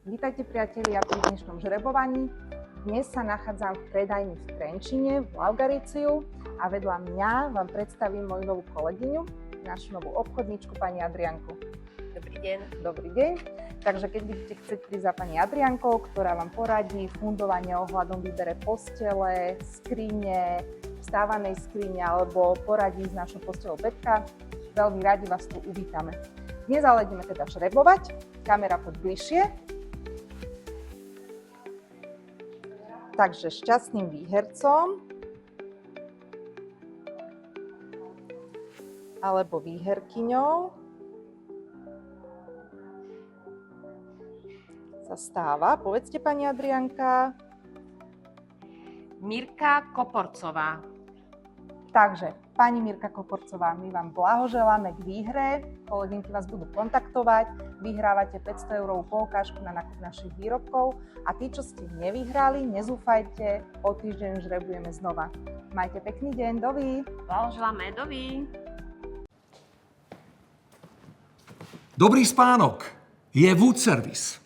Vítajte priatelia pri dnešnom žrebovaní. Dnes sa nachádzam v predajni v Trenčine, v Laugariciu a vedľa mňa vám predstavím moju novú kolegyňu, našu novú obchodníčku, pani Adrianku. Dobrý deň. Dobrý deň. Takže keď budete chcieť prísť za pani Adriankou, ktorá vám poradí fundovanie ohľadom výbere postele, skrine, vstávanej skrine alebo poradí s našou postelou Betka, veľmi radi vás tu uvítame. Dnes ale ideme teda žrebovať. Kamera poď bližšie. Takže šťastným výhercom alebo výherkyňou sa stáva, povedzte pani Adrianka. Mirka Koporcová. Takže, pani Mirka Koporcová, my vám blahoželáme k výhre, kolegynky vás budú kontaktovať, vyhrávate 500 eurovú poukážku na nákup našich výrobkov a tí, čo ste nevyhrali, nezúfajte, o týždeň žrebujeme znova. Majte pekný deň, dovi! Blahoželáme, dovi! Dobrý spánok je Wood Service.